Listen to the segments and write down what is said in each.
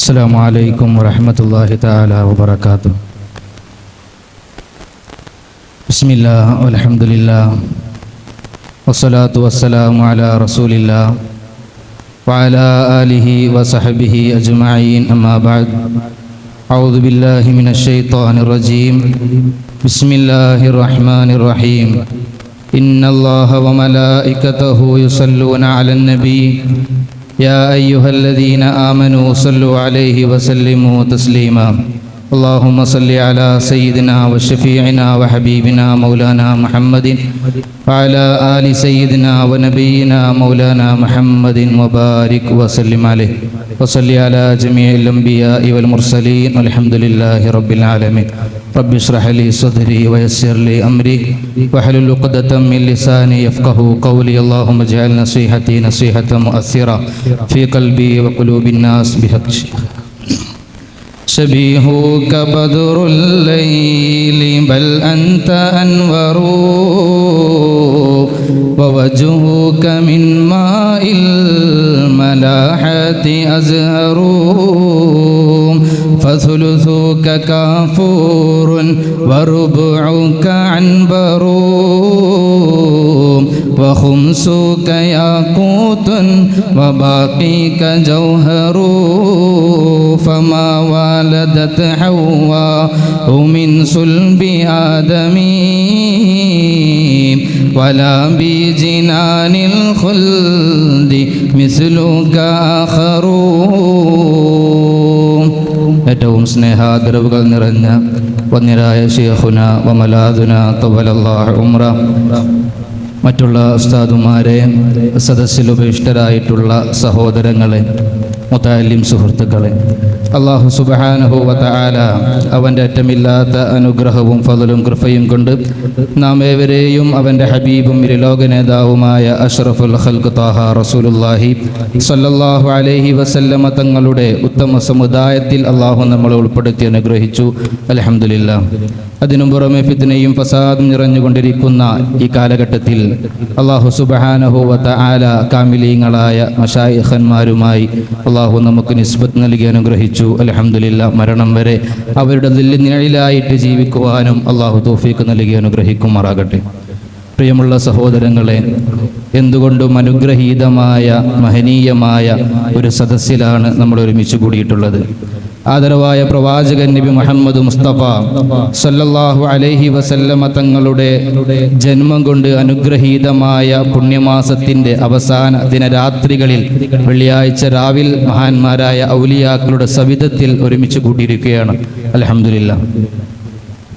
അസ്സലാമു അലൈക്കും വറഹ്മത്തുള്ളാഹി തആല വബറകാതുഹു. ബിസ്മില്ലാഹ് വൽഹംദുലില്ലാഹ് വസ്സലാത്തു വസ്സലാമു അലാ റസൂലില്ലാഹ് വഅലാ ആലിഹി വസഹ്ബിഹി അജ്മഈൻ. അമ്മാ ബഅദ്. അഊദു ബില്ലാഹി മിനശ് ശൈത്വാനിർ റജീം. ബിസ്മില്ലാഹിർ റഹ്മാനിർ റഹീം. ഇന്നല്ലാഹ വമലായികതഹു യുസല്ലൂന അലൻ നബി يا أيها الذين آمنوا صلوا عليه وسلموا تسليما. اللهم صل على سيدنا وشفيعنا وحبيبنا مولانا محمد وعلى آل سيدنا ونبينا مولانا محمد وبارك وسلم عليه وصل على جميع الأنبياء والمرسلين والحمد لله رب العالمين. رب اشرح لي صدري ويسر لي أمري واحلل عقدة من لساني يفقهوا قولي. اللهم اجعل نصيحتي نصيحة مؤثرة في قلبي وقلوب الناس بحق شبيهك بدر الليل بل أنت أنور ووجهك من ماء الملاحة أزهر فثلثك كافور وربعك عنبر وخمسك ياقوت وباقيك جوهر فما والدت حواء من صلب آدم ولا بجنان الخلد مثلك آخر. ഏറ്റവും സ്നേഹാദരവുകൾ നിറഞ്ഞ വന്യരായ ശൈഖുന വമലാദുന തവലല്ലാഹു ഉംറ, മറ്റുള്ള ഉസ്താദുമാരെ, സദസ്സിൽ ഉപേക്ഷിതരായിട്ടുള്ള സഹോദരങ്ങളെ, മുതഅല്ലിം സുഹൃത്തുക്കളെ, അല്ലാഹു സുബ്ഹാനഹു വ തആല അവൻ്റെ അറ്റമില്ലാത്ത അനുഗ്രഹവും ഫളലും കൃപയും കൊണ്ട് നാം ഏവരെയും അവൻ്റെ ഹബീബും ഇരുലോക നേതാവുമായ അഷ്റഫുൽ ഖൽഖ് ത്വാഹ റസൂലുള്ളാഹി സ്വല്ലല്ലാഹു അലൈഹി വസല്ലമ തങ്ങളുടെ ഉത്തമ സമുദായത്തിൽ അല്ലാഹു നമ്മളെ ഉൾപ്പെടുത്തി അനുഗ്രഹിച്ചു. അൽഹംദുലില്ലാഹ്. അതിനും പുറമെ ഫിത്നയും ഫസാദും നിറഞ്ഞുകൊണ്ടിരിക്കുന്ന ഈ കാലഘട്ടത്തിൽ അല്ലാഹു സുബ്ഹാനഹു വ തആല കാമിലീങ്ങളായ മശായിഖന്മാരുമായി അല്ലാഹു നമുക്ക് നിസ്ബത്ത് നൽകി അനുഗ്രഹിച്ചു. അൽഹംദുലില്ലാഹ്. മരണം വരെ അവരുടെ നിഴലിലായിട്ട് ജീവിക്കുവാനും അല്ലാഹു തൗഫീഖ് നൽകി അനുഗ്രഹിക്കുമാറാകട്ടെ. പ്രിയമുള്ള സഹോദരങ്ങളെ, എന്തുകൊണ്ടും അനുഗ്രഹീതമായ മഹനീയമായ ഒരു സദസ്സിലാണ് നമ്മൾ ഒരുമിച്ച് കൂടിയിട്ടുള്ളത്. ആദരവായ പ്രവാചകൻ നബി മുഹമ്മദ് മുസ്തഫ സല്ലല്ലാഹു അലൈഹി വസല്ലമ തങ്ങളുടെ ജന്മം കൊണ്ട് അനുഗ്രഹീതമായ പുണ്യമാസത്തിൻ്റെ അവസാന ദിനരാത്രികളിൽ വെള്ളിയാഴ്ച രാവിൽ മഹാന്മാരായ ഔലിയാക്കളുടെ സവിധത്തിൽ ഒരുമിച്ച് കൂട്ടിയിരിക്കുകയാണ്. അൽഹംദുലില്ലാഹ്.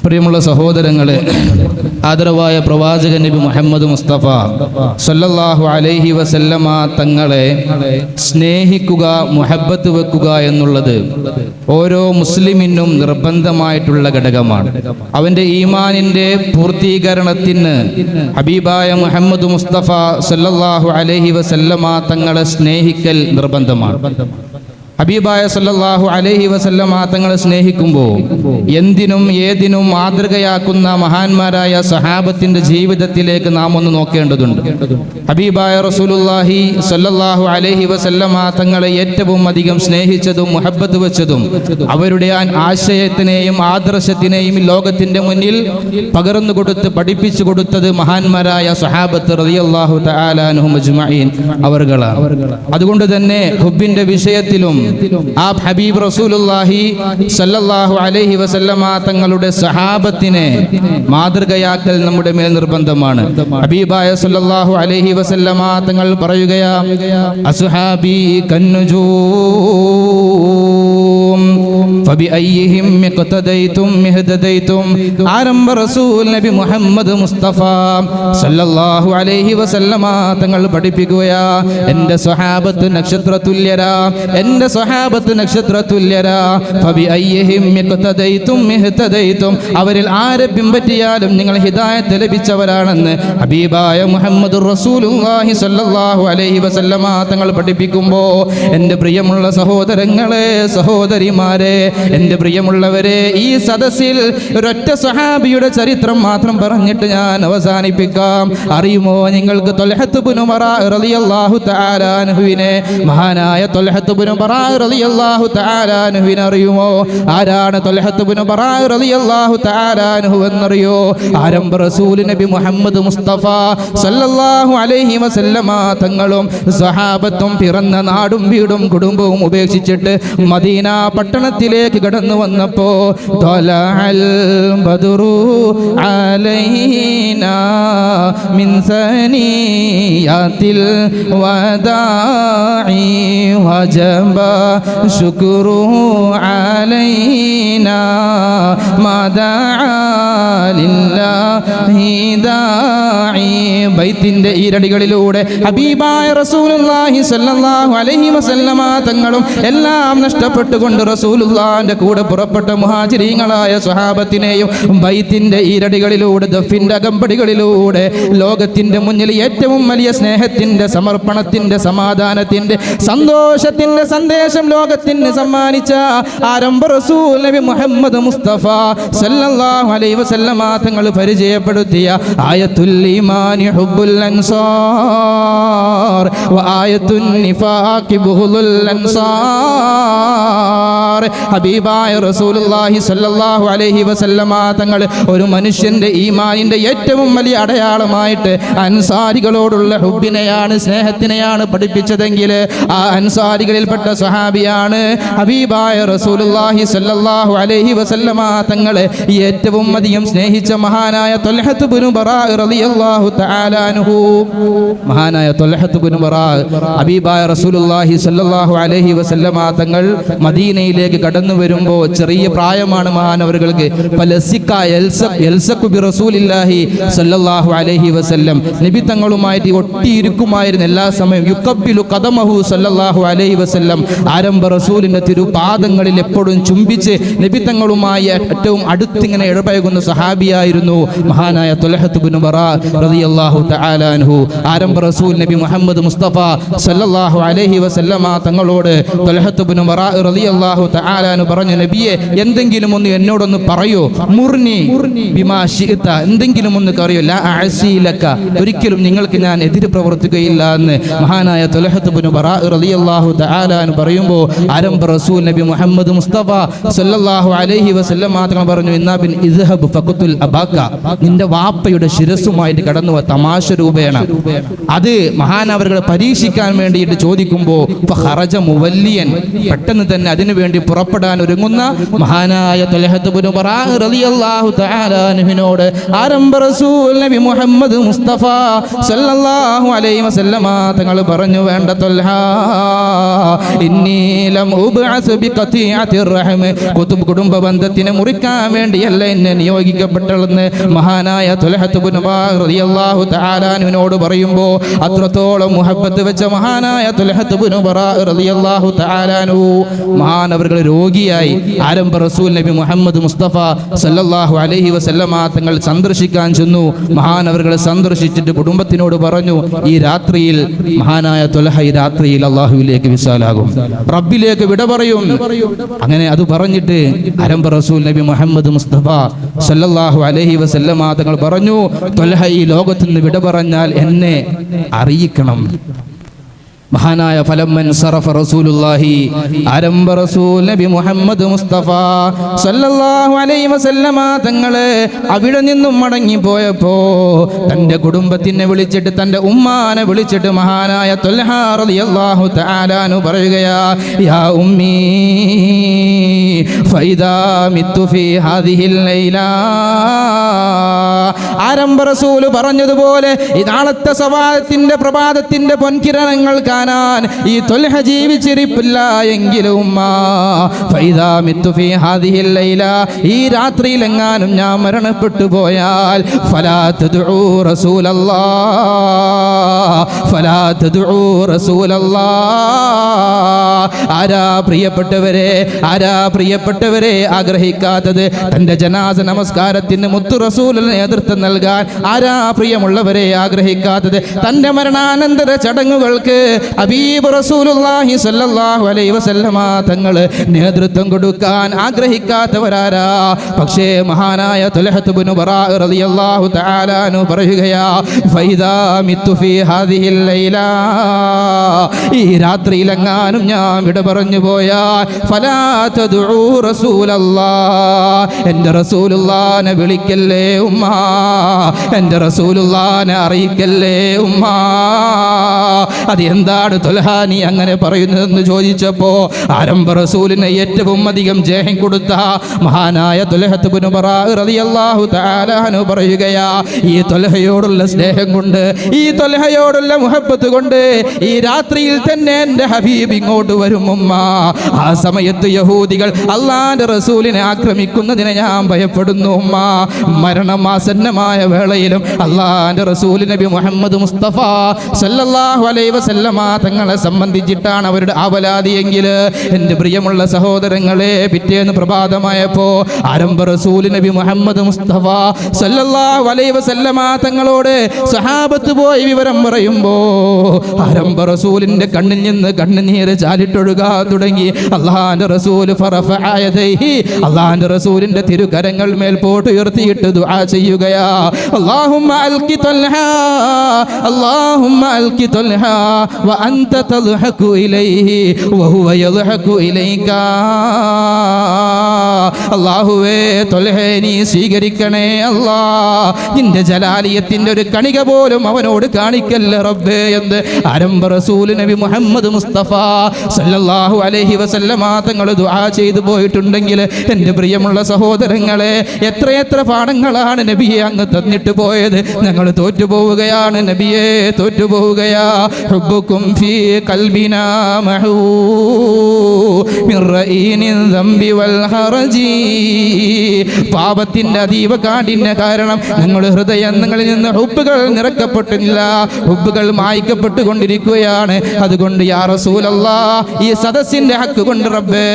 പ്രിയമുള്ള സഹോദരങ്ങളെ, ആദരവായ പ്രവാചകൻ നബി മുഹമ്മദ് മുസ്തഫ സല്ലല്ലാഹു അലൈഹി വസല്ലമ തങ്ങളെ സ്നേഹിക്കുക, മുഹബ്ബത്ത് വെക്കുക എന്നുള്ളത് ഓരോ മുസ്ലിമിനും നിർബന്ധമായിട്ടുള്ള ഘടകമാണ്. അവൻ്റെ ഈമാനിൻ്റെ പൂർത്തീകരണത്തിന് ഹബീബായ മുഹമ്മദ് മുസ്തഫ സല്ലല്ലാഹു അലൈഹി വസല്ലമ തങ്ങളെ സ്നേഹിക്കൽ നിർബന്ധമാണ്. ഹബീബായ സല്ലല്ലാഹു അലൈഹി വസല്ലമ തങ്ങളെ സ്നേഹിക്കുമ്പോൾ എന്തിനും ഏതിനും മാതൃകയാക്കുന്ന മഹാന്മാരായ സഹാബത്തിന്റെ ജീവിതത്തിലേക്ക് നാം ഒന്ന് നോക്കേണ്ടതുണ്ട്. ഹബീബായ റസൂലുള്ളാഹി സല്ലല്ലാഹു അലൈഹി വസല്ലമ തങ്ങളെ ഏറ്റവും അധികം സ്നേഹിച്ചതും മുഹബ്ബത്ത് വെച്ചതും അവരുടെ ആശയത്തിനെയും ആദർശത്തിനെയും ലോകത്തിന്റെ മുന്നിൽ പകർന്നു കൊടുത്ത് പഠിപ്പിച്ചു കൊടുത്തത് മഹാന്മാരായ സഹാബത്ത് റളിയല്ലാഹു തആല അൻഹും അജ്മഈൻ അവർകളാണ്. അതുകൊണ്ട് തന്നെ ഹുബ്ബിന്റെ വിഷയത്തിലും ആ ഹബീബ് റസൂലുള്ളാഹി സല്ലല്ലാഹു അലൈഹി വസല്ലമ തങ്ങളുടെ സഹാബത്തിനെ മാതൃകയാക്കൽ നമ്മുടെ മേൽ നിർബന്ധമാണ്. ഹബീബായ സല്ലല്ലാഹു അലൈഹി വസല്ലമ തങ്ങൾ പറയുകയാ, അസ്ഹാബി കന്നുജൂം ഫബിഅയ്യിഹിം ഇഖ്തദൈതും ഇഹ്തദൈതും. ആരംഭ റസൂൽ നബി മുഹമ്മദ് മുസ്തഫ സല്ലല്ലാഹു അലൈഹി വസല്ലമ തങ്ങൾ പഠിപ്പിക്കുകയാ, എൻ്റെ സ്വഹാബത്ത് നക്ഷത്രതുല്യരാ, എൻ്റെ സ്വഹാബത്ത് നക്ഷത്രതുല്യരാ. ഫബിഅയ്യിഹിം ഇഖ്തദൈതും ഇഹ്തദൈതും. അവരിൽ ആരെ പിൻപറ്റിയാലും നിങ്ങൾ ഹിദായത്ത് ലഭിച്ചവരാണെന്ന് ഹബീബായ മുഹമ്മദുർ റസൂലുള്ളാഹി സ്വല്ലല്ലാഹു അലൈഹി വസല്ലമ തങ്ങൾ പഠിപ്പിക്കുമ്പോൾ എൻ്റെ പ്രിയമുള്ള സഹോദരങ്ങളെ, സഹോദരിമാരെ, എൻ്റെ പ്രിയമുള്ളവരെ, ഈ സദസ്സിൽ ഒരൊറ്റ സ്വഹാബിയുടെ ചരിത്രം മാത്രം പറഞ്ഞിട്ട് ഞാൻ അവസാനിപ്പിക്കാം. അറിയുമോ നിങ്ങൾക്ക് ത്വൽഹത്ത് ഇബ്നു ബറാ റളിയല്ലാഹു തആല അൻഹുവിനെ? മഹാനായ ത്വൽഹത്ത് ഇബ്നു ബറാ റളിയല്ലാഹു തആല അൻഹുവിനെ അറിയുമോ? ആരാണ് ത്വൽഹത്ത് ഇബ്നു ബറാ റളിയല്ലാഹു തആല അൻഹു എന്നറിയോ? ആരംഭ റസൂൽ നബി മുഹമ്മദ് മുസ്തഫ സല്ലല്ലാഹു അലൈഹി വസല്ലമ തങ്ങളും സഹാബത്തും പിറന്ന നാടും വീടും കുടുംബവും ഉപേക്ഷിച്ചിട്ട് മദീന പട്ടണത്തിലേക്ക് കടന്നു വന്നപ്പോ ത്വലഅൽ ബദ്റു അലൈനാ മിൻ സനിയാത്തിൽ വദാഇ വജബ ശുക്രു അലൈനാ മദാ ലില്ലാഹി ദാഇ. ബൈത്തിന്റെ ഈരടികളിലൂടെ ഹബീബായ റസൂലുള്ളാഹി സ്വല്ലല്ലാഹു അലൈഹി വസല്ലമ തങ്ങളും എല്ലാം നഷ്ടപ്പെട്ടുകൊണ്ട് റസൂലുള്ളാഹിന്റെ കൂടെ പുറപ്പെട്ട മുഹാജിരീങ്ങളായ സ്വഹാബത്തിനെയും ബൈത്തിന്റെ ഈരടികളിലൂടെ ദഫിന്റെ അകമ്പടികളിലൂടെ ലോകത്തിന്റെ മുന്നിൽ ഏറ്റവും വലിയ സ്നേഹത്തിന്റെ, സമർപ്പണത്തിന്റെ, സമാധാനത്തിന്റെ, സന്തോഷത്തിന്റെ സന്ദേശം ലോകത്തിന് സമ്മാനിച്ച ആരംഭ റസൂൽ നബി മുഹമ്മദ് മുസ്തഫ സല്ലല്ലാഹു അലൈഹി വസല്ലമ തങ്ങൾ പരിചയപ്പെടുത്തിയ ആയത്തുൽ ഈമാനി ഹുബ്ബുൽ അൻസാർ വ ആയത്തുൻ നിഫാഖി ബുഗ്ളുൽ അൻസാർ. ഹബീബായ റസൂലുള്ളാഹി സ്വല്ലല്ലാഹു അലൈഹി വസല്ലമ തങ്ങൾ ഒരു മനുഷ്യന്റെ ഈമാനിന്റെ ഏറ്റവും വലിയ അടയാളമായിട്ട് അൻസാരികളോടുള്ള ഹുബ്ബിനെയാണ്, സ്നേഹത്തിനെയാണ് പഠിപ്പിച്ചതെങ്കിൽ ആ അൻസാരികളിൽപ്പെട്ട സ്വഹാബിയാണ് ഹബീബായ റസൂലുള്ളാഹി സ്വല്ലല്ലാഹു അലൈഹി വസല്ലമ തങ്ങളെ ഏറ്റവും അധികം സ്നേഹിച്ച മഹാനായ ത്വൽഹത്ത് ഇബ്നു ബറാ റളിയല്ലാഹു തആല അൻഹു. മഹാനായ ത്വൽഹത്ത് ഇബ്നു ബറാ ഹബീബായ റസൂലുള്ളാഹി സ്വല്ലല്ലാഹു അലൈഹി വസല്ലമ തങ്ങൾ മദീനയിലേക്ക് കടന്നു വരുമ്പോൾ ചെറിയ പ്രായമാണ് മഹാനവറുകൾക്ക്. സല്ലല്ലാഹു അലൈഹി വസല്ലം നബി തങ്ങളുമായിട്ട് ഒട്ടിയിരിക്കുമായിരുന്നു എല്ലാ സമയം. യുഖബ്ബിലു ഖദമഹു സല്ലല്ലാഹു അലൈഹി വസല്ലം. ആരംഭ റസൂലിന്റെ തിരുപാദങ്ങളിൽ എപ്പോഴും ചുംബിച്ച് നബി തങ്ങളുമായി ഏറ്റവും അടുത്തിങ്ങനെ ഇടപഴകുന്ന സഹാബിയായിരുന്നു മഹാനായ ത്വൽഹത്ത് ഇബ്നു ബറാ റളിയല്ലാഹു തആല അൻഹു. ആരംഭ റസൂൽ നബി മുഹമ്മദ് മുസ്തഫ സല്ലല്ലാഹു അലൈഹി വസല്ലമ തങ്ങളോട് ത്വൽഹത്ത് ഇബ്നു ബറാ റളിയല്ലാഹു തആല അൻഹു പറഞ്ഞു, നബിയെ എന്തെങ്കിലും ഒന്ന് എന്നോടൊന്ന് പറയോ, മുർനി ബിമാ ശിഅത, എന്തെങ്കിലും ഒന്ന് പറയോ, ലാ അഅസി ലക, ഒരിക്കലും നിങ്ങൾക്ക് ഞാൻ എതിര് പ്രവർത്തിക്കുകയില്ല എന്ന് മഹാനായ ത്വൽഹത്ത് ഇബ്നു ബറാ റളിയല്ലാഹു തആല അൻഹു പറയുമ്പോൾ ആരംഭ റസൂൽ നബി മുഹമ്മദ് മുസ്തഫ സല്ലല്ലാഹു അലൈഹി വസല്ലം മാത്രം പറഞ്ഞു, ഇന്നാബിൻ ഇദ്ഹബ് ഫഖത്തുൽ അബാക, നിന്റെ വാപ്പയുടെ ശിരസ്സുമായിട്ട് കടന്നു തമാശ രൂപേണ. അത് മഹാനവറുകളെ പരീക്ഷിക്കാൻ വേണ്ടിയിട്ട് ചോദിക്കുമ്പോൾ ഫഖറജ മുവല്ലിയൻ, പെട്ടെന്ന് തന്നെ അതിനു വേണ്ടി പുറപ്പെടാൻ ഒരുങ്ങുന്ന മഹാനായ ത്വൽഹത്ത് ഇബ്നു ബറാ റളിയല്ലാഹു തആല അൻഹുവിനോട് ആരംഭ റസൂൽ നബി മുഹമ്മദ് മുസ്തഫ സല്ലല്ലാഹു അലൈഹി വസല്ലമ തങ്ങൾ പറഞ്ഞു, വേണ്ട ത്വൽഹ, ഇന്നി ലം ഉബ്അസ് ബിഖതിഅത്തിർ റഹ്മ, കുടുംബ ബന്ധത്തിനെ മുറിക്കാൻ വേണ്ടിയല്ല എന്നെ നിയോഗിക്കപ്പെട്ടതെന്ന് മഹാനായ ത്വൽഹത്ത് ഇബ്നു ബറാ റളിയല്ലാഹു തആല അൻഹുവിനോട് പറയുമ്പോൾ അത്രത്തോളം മുഹബ്ബത്ത് വെച്ച മഹാനായ ത്വൽഹത്ത് ഇബ്നു ബറാ റളിയല്ലാഹു തആല അൻഹു മഹാനവറുകൾ രോഗിയായി ആരംഭ റസൂൽ നബി മുഹമ്മദ് മുസ്തഫ സല്ലല്ലാഹു അലൈഹി വസല്ലമ തങ്ങൾ സന്ദർശിക്കാൻ ചെന്നു. മഹാനവറുകളെ സന്ദർശിച്ചിട്ട് കുടുംബത്തിനോട് പറഞ്ഞു, ഈ രാത്രിയിൽ മഹാനായ ത്വൽഹ ഈ രാത്രിയിൽ അല്ലാഹുവിലേക്ക് വിസാലാകും, റബ്ബിലേക്ക് വിട പറയും. അങ്ങനെ അത് പറഞ്ഞിട്ട് ആരംഭ റസൂൽ നബി മുഹമ്മദ് മുസ്തഫ സല്ലല്ലാഹു അലൈഹി വസല്ലമ തങ്ങൾ പറഞ്ഞു, ത്വൽഹ ഈ ലോകത്ത് നിന്ന് വിട പറഞ്ഞാൽ എന്നെ അറിയിക്കണം. മഹാനായ ഫലമ്മൻ സറഫ റസൂലുള്ളാഹി, ആരംഭ റസൂൽ നബി മുഹമ്മദ് മുസ്തഫ സല്ലല്ലാഹു അലൈഹി വസല്ലമ തങ്ങളെ അവിടെ നിന്നും മടങ്ങി പോയപ്പോ തന്റെ കുടുംബത്തിനെ വിളിച്ചിട്ട്, തന്റെ ഉമ്മാനെ വിളിച്ചിട്ട് മഹാനായ ത്വൽഹ റളിയല്ലാഹു തആല അൻഹു പറയുകയാ, യാ ഉമ്മീ ഫൈദാ മിത്തു ഫീ ഹാദിഹിൽ ലൈല. ആരംഭ റസൂൽ പറഞ്ഞതുപോലെ ഈ നാളത്തെ സവാത്തിന്റെ പ്രഭാതത്തിന്റെ പൊൻകിരണങ്ങൾ കാണാൻ ഈ ത്വൽഹ ജീവിച്ചിരിപ്പില്ല എങ്കിലും ഫൈദാ മിത്തു ഫീ ഹാദിഹിൽ ലൈല, ഈ രാത്രിയിൽ എങ്ങാനും ഞാൻ മരണപ്പെട്ടു പോയാൽ ഫലാ തദ്ഉ റസൂലല്ലാഹ്, ഫലാ തദ്ഉ റസൂലല്ലാഹ്. ആരാ പ്രിയപ്പെട്ടവരെ ആഗ്രഹിക്കാത്തത് തന്റെ ജനാസ നമസ്കാരത്തിന് മുത്തു റസൂലിന്റെ നേതൃത്വം നേതൃത്വം നൽകാൻ ആരാ പ്രിയമുള്ളവരെ ആഗ്രഹിക്കാത്തത്? തന്റെ മരണാനന്തര ചടങ്ങുകൾക്ക് ഹബീബ് റസൂലുള്ളാഹി സ്വല്ലല്ലാഹു അലൈഹി വസല്ലമ തങ്ങൾ നേതൃത്വം കൊടുക്കാൻ ആഗ്രഹിക്കാത്തവരാരാ? പക്ഷേ മഹാനായ തുൽഹത്ത് ഇബ്നു ബറാ റളിയല്ലാഹു തആല അൻഹു പറയുകയാ, ഫൈദാ മിത്തു ഫീ ഹാദിഹിൽ ലൈല, ഈ രാത്രിയിലെങ്ങാനും ഞാൻ വിട പറഞ്ഞു പോയാൽ ഫലാ തദ്ഉ റസൂലല്ലാഹ്, എൻ്റെ റസൂലുള്ളാഹിനെ വിളിക്കല്ലേ ഉമ്മ, എൻ്റെ റസൂലുള്ളാഹിനെ അറിയിക്കല്ലേ ഉമ്മ. അത് എന്താണ് തുൽഹാ നീ അങ്ങനെ പറയുന്നതെന്ന് ചോദിച്ചപ്പോ ആരംഭ റസൂലിനെ ഏറ്റവും അധികം ജേഹം കൊടുത്ത മഹാനായ തുൽഹത്ത് ഇബ്നു ബറാ റളിയല്ലാഹു തആല അൻഹു പറയുകയാ, ഈ തുൽഹയോടുള്ള സ്നേഹം കൊണ്ട്, ഈ തുൽഹയോടുള്ള മുഹബ്ബത്ത് കൊണ്ട് ഈ രാത്രിയിൽ തന്നെ എൻ്റെ ഹബീബ് ഇങ്ങോട്ട് വരും ഉമ്മ. ആ സമയത്ത് യഹൂദികൾ അള്ളാന്റെ റസൂലിനെ ആക്രമിക്കുന്നതിനെ ഞാൻ ഭയപ്പെടുന്നു ഉമ്മ. മരണം ആസന്നമായ വേളയിലും അള്ളാന്റെ റസൂൽ നബി മുഹമ്മദ് മുസ്തഫ സല്ലല്ലാഹു അലൈഹി വസല്ലമ തങ്ങളെ സംബന്ധിച്ചിട്ടാണ് അവരുടെ ആവലാതിയെങ്കിൽ എൻ്റെ പ്രിയമുള്ള സഹോദരങ്ങളെ, പിറ്റേന്ന് പ്രഭാതമായപ്പോ ആരംഭ റസൂൽ നബി മുഹമ്മദ് മുസ്തഫ സല്ലല്ലാഹു അലൈഹി വസല്ലമ തങ്ങളോട് സഹാബത്ത് പോയി വിവരം പറയുമ്പോ ആരംഭ റസൂലിന്റെ കണ്ണിൽ നിന്ന് കണ്ണുനീര് ചാലിട്ടൊഴുകാൻ തുടങ്ങി. അള്ളാന്റെ റസൂൽ അള്ളാന്റെ റസൂലിന്റെ തിരുകരങ്ങൾ മേൽപോട്ട് ഉയർത്തിയിട്ട് ദുആ ചെയ്യുകയാ, അല്ലാഹുമ്മ അൽഖി തൽഹാ, അല്ലാഹുമ്മ അൽഖി തൽഹാ വ അൻത തദ്ഹകു ഇലൈഹി വഹുവ യദ്ഹകു ഇലൈക. അല്ലാഹുവേ ത്വൽഹയെ നീ സ്വീകരിക്കണേ അല്ലാ, നിന്റെ ജലാലിയത്തിന്റെ ഒരു കണിക പോലും അവനോട് കാണിക്കല്ല റബ്ബേ എന്ന് ആരംഭ റസൂൽ നബി മുഹമ്മദ് മുസ്തഫ സല്ലല്ലാഹു അലൈഹി വസല്ലമ തങ്ങൾ ദുആ ചെയ്തു പോയിട്ടുണ്ടെങ്കിൽ എൻ്റെ പ്രിയമുള്ള സഹോദരങ്ങളെ, എത്രയെത്ര പാഠങ്ങളാണ് നബിയെ അങ്ങ് തന്നിട്ട് പോയത്. ഞങ്ങൾ തോറ്റുപോവുകയാണ് നബിയെ, തോറ്റുപോവുകയാ. ഹുബ്ബുക്കും ഫീ ഖൽബിനാ മഹൂ മിർ റഈനിൻ ദംബി വൽ ഹറജി. പാപത്തിന്റെ അതീവ കാഠിന്യ കാരണം ഞങ്ങളുടെ ഹൃദയങ്ങളിൽ നിന്ന് ഹുബ്ബുകൾ നിറക്കപ്പെട്ടില്ല, ഹുബ്ബുകൾ മായ്ക്കപ്പെട്ടുകൊണ്ടിരിക്കുകയാണ്. അതുകൊണ്ട് യാ റസൂലല്ലാഹ്, ഈ സദസ്സിന്റെ ഹക്ക് കൊണ്ട് റബ്ബേ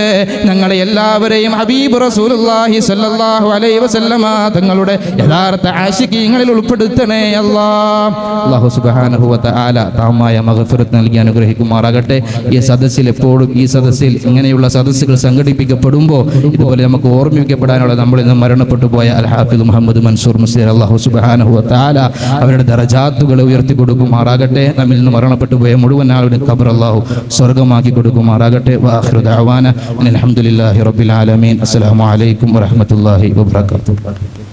ഞങ്ങളെ എല്ലാവരെയും ഹബീബ് റസൂലുള്ളാഹി സ്വല്ലല്ലാഹു അലൈഹി വസല്ലമ തങ്ങളുടെ യഥാർത്ഥ ആശിഖീങ്ങളിൽ ഉൾപ്പെടുത്തണേ അല്ലാഹ്. അല്ലാഹു സുബ്ഹാനഹു വ തആല താമായ മഗ്ഫിറത്ത് നൽകി അനുഗ്രഹിക്കുമാറാകട്ടെ. ഈ സദസ്സിൽ എപ്പോഴും, ഈ സദസ്സിൽ ഇങ്ങനെയുള്ള സദസ്സുകൾ സംഘടിപ്പിക്കപ്പെടുമ്പോൾ ഇതുപോലെ നമുക്ക് ഓർമ്മിക്കപ്പെടാനുള്ള നമ്മൾ ഇന്ന് മരണപ്പെട്ടു പോയ അൽ ഹാഫിദ് മുഹമ്മദ് മൻസൂർ മുസ്ലിയാർ അല്ലാഹു സുബ്ഹാനഹു വ തആല അവരുടെ ദറജാത്തുകൾ ഉയർത്തി കൊടുക്കുമാറാകട്ടെ. നമ്മിൽ നിന്ന് മരണപ്പെട്ടു പോയ മുഴുവൻ ആളുടെ ഖബർ അല്ലാഹു സ്വർഗ്ഗമാക്കി കൊടുക്കുമാറാകട്ടെ. വആഖിറു ദഅവാന അൽഹംദുലില്ലാഹി റബ്ബിൽ ആലമീൻ. അസ്സലാമു അലൈക്കും വറഹ്മത്തുള്ളാഹി വബറകാതുഹു.